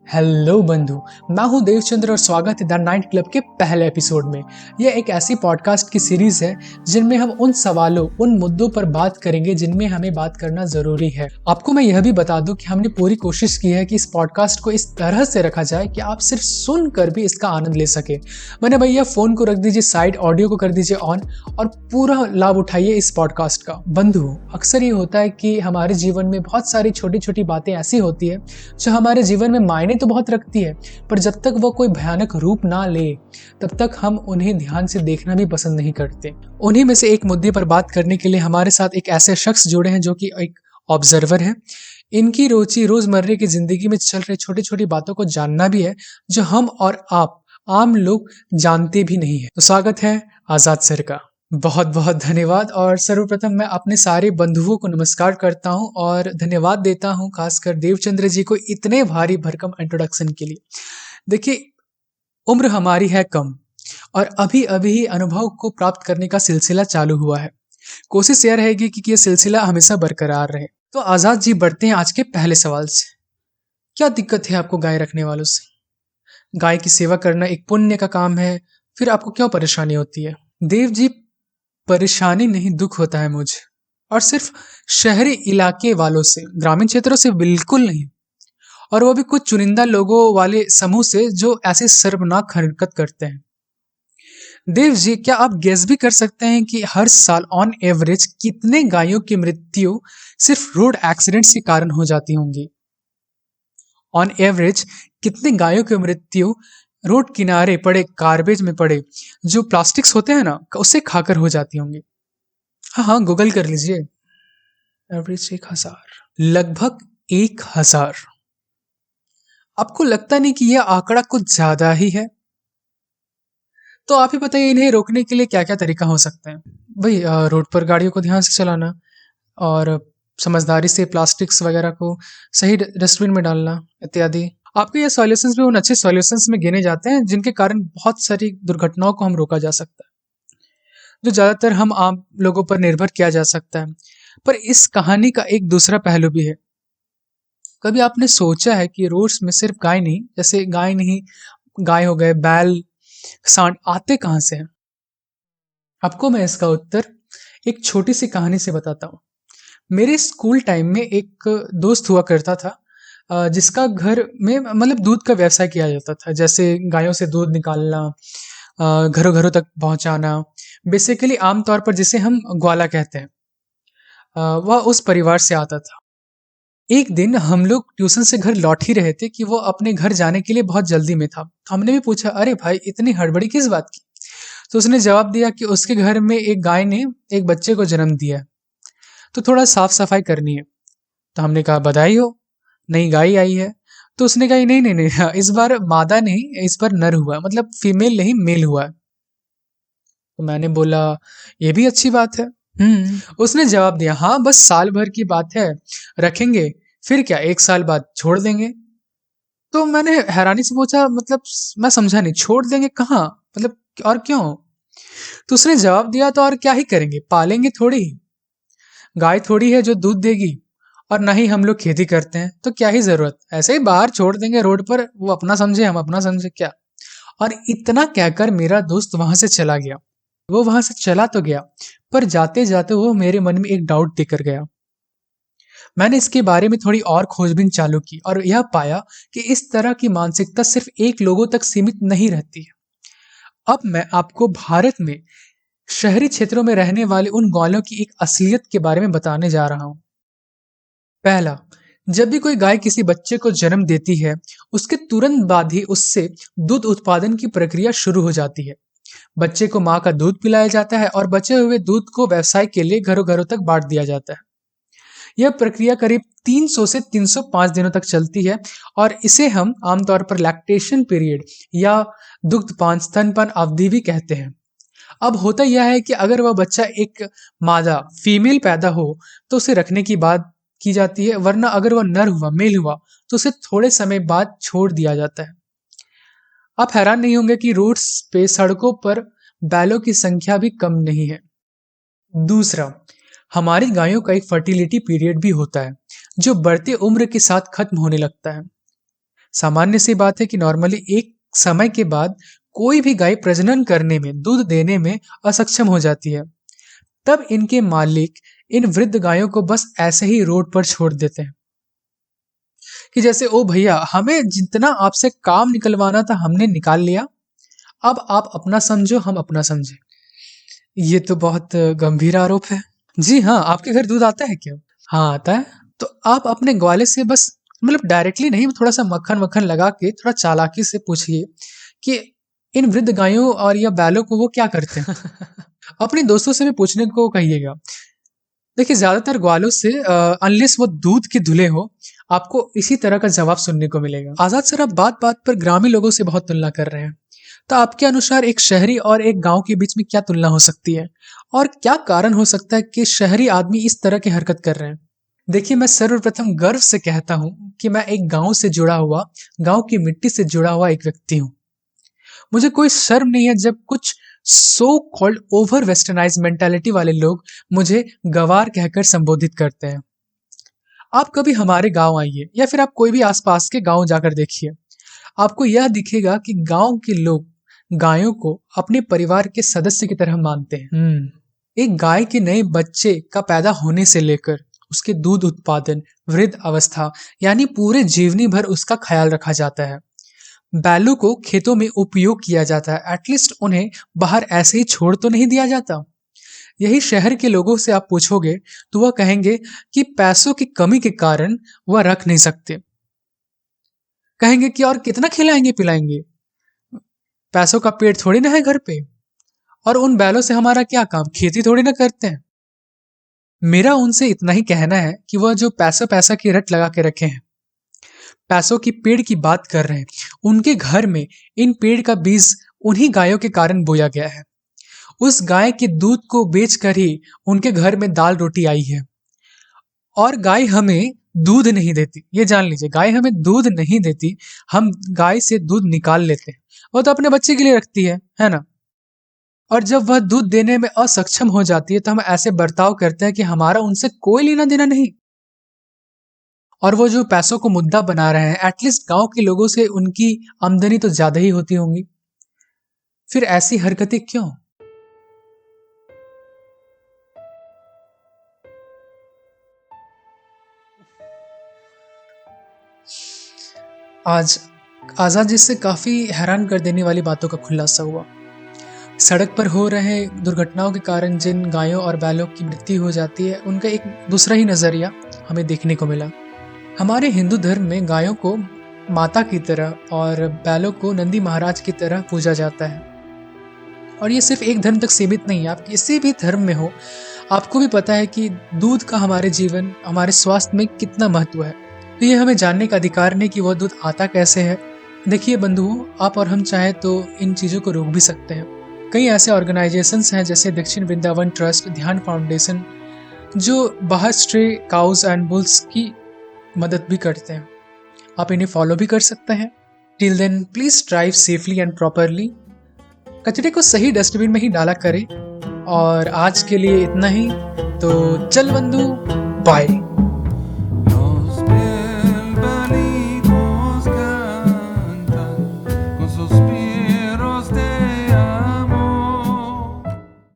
Hello बंधु। मैं हूं देवचंद्र और स्वागत है द नाइट क्लब के पहले एपिसोड में। यह एक ऐसी पॉडकास्ट की सीरीज है जिनमें हम उन सवालों उन मुद्दों पर बात करेंगे जिनमें हमें बात करना जरूरी है। आपको मैं यह भी बता दूं कि हमने पूरी कोशिश की है कि इस पॉडकास्ट को इस तरह से रखा जाए कि आप सिर्फ सुनकर भी इसका आनंद ले सके। मैंने भैया फोन को रख दीजिए साइड, ऑडियो को कर दीजिए ऑन और पूरा लाभ उठाइए इस पॉडकास्ट का। बंधु, अक्सर ये होता है कि हमारे जीवन में बहुत सारी छोटी छोटी बातें ऐसी होती है जो हमारे जीवन में मायने तो बहुत रखती है, पर जब तक वो कोई भयानक रूप ना ले तब तक हम उन्हें ध्यान से देखना भी पसंद नहीं करते। उन्हीं में से एक मुद्दे पर बात करने के लिए हमारे साथ एक ऐसे शख्स जुड़े हैं जो कि एक ऑब्जर्वर है। इनकी रुचि रोजमर्रे की जिंदगी में चल रही छोटी छोटी बातों को जानना भी है जो हम और आप आम लोग जानते भी नहीं है। तो स्वागत है आजाद सर का। बहुत बहुत धन्यवाद। और सर्वप्रथम मैं अपने सारे बंधुओं को नमस्कार करता हूं और धन्यवाद देता हूं खासकर देवचंद्र जी को इतने भारी भरकम इंट्रोडक्शन के लिए। देखिए, उम्र हमारी है कम और अभी अभी ही अनुभव को प्राप्त करने का सिलसिला चालू हुआ है। कोशिश यह रहेगी कि यह सिलसिला हमेशा बरकरार रहे। तो आजाद जी, बढ़ते हैं आज के पहले सवाल से। क्या दिक्कत है आपको गाय रखने वालों से? गाय की सेवा करना एक पुण्य का काम है, फिर आपको क्यों परेशानी होती है? देव जी, परेशानी नहीं दुख होता है मुझे, और सिर्फ शहरी इलाके वालों से, ग्रामीण क्षेत्रों से बिल्कुल नहीं। और वो भी कुछ चुनिंदा लोगों वाले समूह से जो ऐसे शर्मनाक हरकत करते हैं। देव जी, क्या आप गेस भी कर सकते हैं कि हर साल ऑन एवरेज कितने गायों की मृत्यु सिर्फ रोड एक्सीडेंट्स के कारण हो जाती होंगी? ऑन एवरेज कितने गायों की मृत्यु रोड किनारे पड़े गार्बेज में पड़े जो प्लास्टिक्स होते हैं ना, उसे खाकर हो जाती होंगी? हाँ हाँ, गूगल कर लीजिए। एवरेज 1,000, लगभग 1,000। आपको लगता नहीं कि यह आंकड़ा कुछ ज्यादा ही है? तो आप ही बताइए, इन्हें रोकने के लिए क्या क्या तरीका हो सकते हैं? भाई, रोड पर गाड़ियों को ध्यान से चलाना और समझदारी से प्लास्टिक्स वगैरह को सही डस्टबिन में डालना इत्यादि। आपके ये सॉल्यूशंस भी उन अच्छे सॉल्यूशंस में गिने जाते हैं जिनके कारण बहुत सारी दुर्घटनाओं को हम रोका जा सकता है, जो ज्यादातर हम आम लोगों पर निर्भर किया जा सकता है। पर इस कहानी का एक दूसरा पहलू भी है। कभी आपने सोचा है कि रोड्स में सिर्फ गाय नहीं, जैसे गाय नहीं, गाय हो गए, बैल, सांड आते कहां से हैं? आपको मैं इसका उत्तर एक छोटी सी कहानी से बताता हूँ। मेरे स्कूल टाइम में एक दोस्त हुआ करता था, जिसका घर में मतलब दूध का व्यवसाय किया जाता था, जैसे गायों से दूध निकालना, घरों घरों तक पहुंचाना। बेसिकली आमतौर पर जिसे हम ग्वाला कहते हैं, वह उस परिवार से आता था। एक दिन हम लोग ट्यूशन से घर लौट ही रहे थे कि वो अपने घर जाने के लिए बहुत जल्दी में था। हमने भी पूछा, अरे भाई, इतनी हड़बड़ी किस बात की? तो उसने जवाब दिया कि उसके घर में एक गाय ने एक बच्चे को जन्म दिया है, तो थोड़ा साफ सफाई करनी है। तो हमने कहा, बधाई हो, नई गाय आई है। तो उसने कहा, नहीं नहीं नहीं, हाँ, इस बार मादा नहीं, इस बार नर हुआ, मतलब फीमेल नहीं मेल हुआ है। तो मैंने बोला, ये भी अच्छी बात है। उसने जवाब दिया, हाँ, बस साल भर की बात है, रखेंगे, फिर क्या 1 साल बाद छोड़ देंगे। तो मैंने हैरानी से पूछा, मतलब मैं समझा नहीं, छोड़ देंगे कहाँ, मतलब और क्यों? तो उसने जवाब दिया, तो और क्या ही करेंगे, पालेंगे थोड़ी ही, गाय थोड़ी है जो दूध देगी, और ना ही हम लोग खेती करते हैं, तो क्या ही जरूरत, ऐसे ही बाहर छोड़ देंगे रोड पर, वो अपना समझे हम अपना समझे क्या। और इतना कहकर मेरा दोस्त वहां से चला गया। वो वहां से चला तो गया, पर जाते जाते वो मेरे मन में एक डाउट देकर गया। मैंने इसके बारे में थोड़ी और खोजबीन चालू की और यह पाया कि इस तरह की मानसिकता सिर्फ एक लोगों तक सीमित नहीं रहती है। अब मैं आपको भारत में शहरी क्षेत्रों में रहने वाले उन ग्वालों की एक असलियत के बारे में बताने जा रहा हूं। पहला, जब भी कोई गाय किसी बच्चे को जन्म देती है, उसके तुरंत बाद ही उससे दूध उत्पादन की प्रक्रिया शुरू हो जाती है। बच्चे को माँ का दूध पिलाया जाता है और बचे हुए दूध को व्यवसाय के लिए घरों घरों तक बांट दिया जाता है। यह प्रक्रिया करीब 300 से 305 दिनों तक चलती है और इसे हम आमतौर पर लैक्टेशन पीरियड या दुग्धपान स्तनपान अवधि भी कहते हैं। अब होता यह है कि अगर वह बच्चा एक मादा फीमेल पैदा हो तो उसे रखने की बात की जाती है, वरना अगर वह नर हुआ मेल हुआ तो उसे थोड़े समय बाद छोड़ दिया जाता है। आप हैरान नहीं होंगे कि रोड्स पे, सड़कों पर बैलों की संख्या भी कम नहीं है। दूसरा, हमारी गायों का एक फर्टिलिटी पीरियड भी होता है जो बढ़ती उम्र के साथ खत्म होने लगता है। सामान्य सी बात है कि नॉर्मली एक समय के बाद कोई भी गाय प्रजनन करने में, दूध देने में असक्षम हो जाती है। तब इनके मालिक इन वृद्ध गायों को बस ऐसे ही रोड पर छोड़ देते हैं कि जैसे ओ भैया, हमें जितना आपसे काम निकलवाना था हमने निकाल लिया, अब आप अपना समझो, हम अपना समझे। ये तो बहुत गंभीर आरोप है। जी हाँ, आपके घर दूध आता है क्या? हाँ, आता है। तो आप अपने ग्वाले से बस, मतलब डायरेक्टली नहीं, थोड़ा सा मक्खन वक्खन लगा के थोड़ा चालाकी से पूछिए कि इन वृद्ध गायों और या बैलों को वो क्या करते हैं। अपने दोस्तों से भी पूछने को कहिएगा। देखिए, ज्यादातर ग्वालों से अनलेस वो दूध के धुले हो, आपको इसी तरह का जवाब सुनने को मिलेगा। आजाद सर, आप बात बात पर ग्रामीण लोगों से बहुत तुलना कर रहे हैं। तो आपके अनुसार एक शहरी और एक गांव के बीच में क्या तुलना हो सकती है, और क्या कारण हो सकता है कि शहरी आदमी इस तरह की हरकत कर रहे हैं? देखिए, मैं सर्वप्रथम गर्व से कहता हूं कि मैं एक गांव से जुड़ा हुआ, गांव की मिट्टी से जुड़ा हुआ एक व्यक्ति हूं। मुझे कोई शर्म नहीं है जब कुछ so called over westernise mentality वाले लोग मुझे गवार कहकर संबोधित करते हैं। आप कभी हमारे गांव आइए या फिर आप कोई भी आसपास के गांव जाकर देखिए, आपको यह दिखेगा कि गांव के लोग गायों को अपने परिवार के सदस्य की तरह मानते हैं। एक गाय के नए बच्चे का पैदा होने से लेकर उसके दूध उत्पादन, वृद्ध अवस्था, यानी पूरे जीवनी भर उसका ख्याल रखा जाता है। बैलों को खेतों में उपयोग किया जाता है, एटलीस्ट उन्हें बाहर ऐसे ही छोड़ तो नहीं दिया जाता। यही शहर के लोगों से आप पूछोगे तो वह कहेंगे कि पैसों की कमी के कारण वह रख नहीं सकते। कहेंगे कि और कितना खिलाएंगे पिलाएंगे, पैसों का पेट थोड़ी ना है घर पे, और उन बैलों से हमारा क्या काम, खेती थोड़ी ना करते हैं। मेरा उनसे इतना ही कहना है कि वह जो पैसा पैसा की रट लगा के रखे हैं, पैसों की पेड़ की बात कर रहे हैं, उनके घर में इन पेड़ का बीज उन्हीं गायों के कारण बोया गया है। उस गाय के दूध को बेचकर ही उनके घर में दाल रोटी आई है। और गाय हमें दूध नहीं देती, ये जान लीजिए, गाय हमें दूध नहीं देती, हम गाय से दूध निकाल लेते हैं। वो तो अपने बच्चे के लिए रखती है ना। और जब वह दूध देने में असक्षम हो जाती है तो हम ऐसे बर्ताव करते हैं कि हमारा उनसे कोई लेना देना नहीं। और वो जो पैसों को मुद्दा बना रहे हैं, एटलीस्ट गांव के लोगों से उनकी आमदनी तो ज्यादा ही होती होंगी, फिर ऐसी हरकतें क्यों? आज आजाद जी से काफी हैरान कर देने वाली बातों का खुलासा हुआ। सड़क पर हो रहे दुर्घटनाओं के कारण जिन गायों और बैलों की मृत्यु हो जाती है, उनका एक दूसरा ही नजरिया हमें देखने को मिला। हमारे हिंदू धर्म में गायों को माता की तरह और बैलों को नंदी महाराज की तरह पूजा जाता है। और ये सिर्फ एक धर्म तक सीमित नहीं है, आप किसी भी धर्म में हो, आपको भी पता है कि दूध का हमारे जीवन, हमारे स्वास्थ्य में कितना महत्व है। तो ये हमें जानने का अधिकार नहीं कि वह दूध आता कैसे है। देखिए बंधुओं, आप और हम चाहे तो इन चीज़ों को रोक भी सकते हैं। कई ऐसे ऑर्गेनाइजेशंस हैं जैसे दक्षिण वृंदावन ट्रस्ट, ध्यान फाउंडेशन, जो बाहर स्ट्रे काउज एंड बुल्स की मदद भी करते हैं। आप इन्हें फॉलो भी कर सकते हैं। Till then please drive safely and properly. कचरे को सही डस्टबिन में ही डाला करें। और आज के लिए इतना ही। तो चल बंधु, बाय।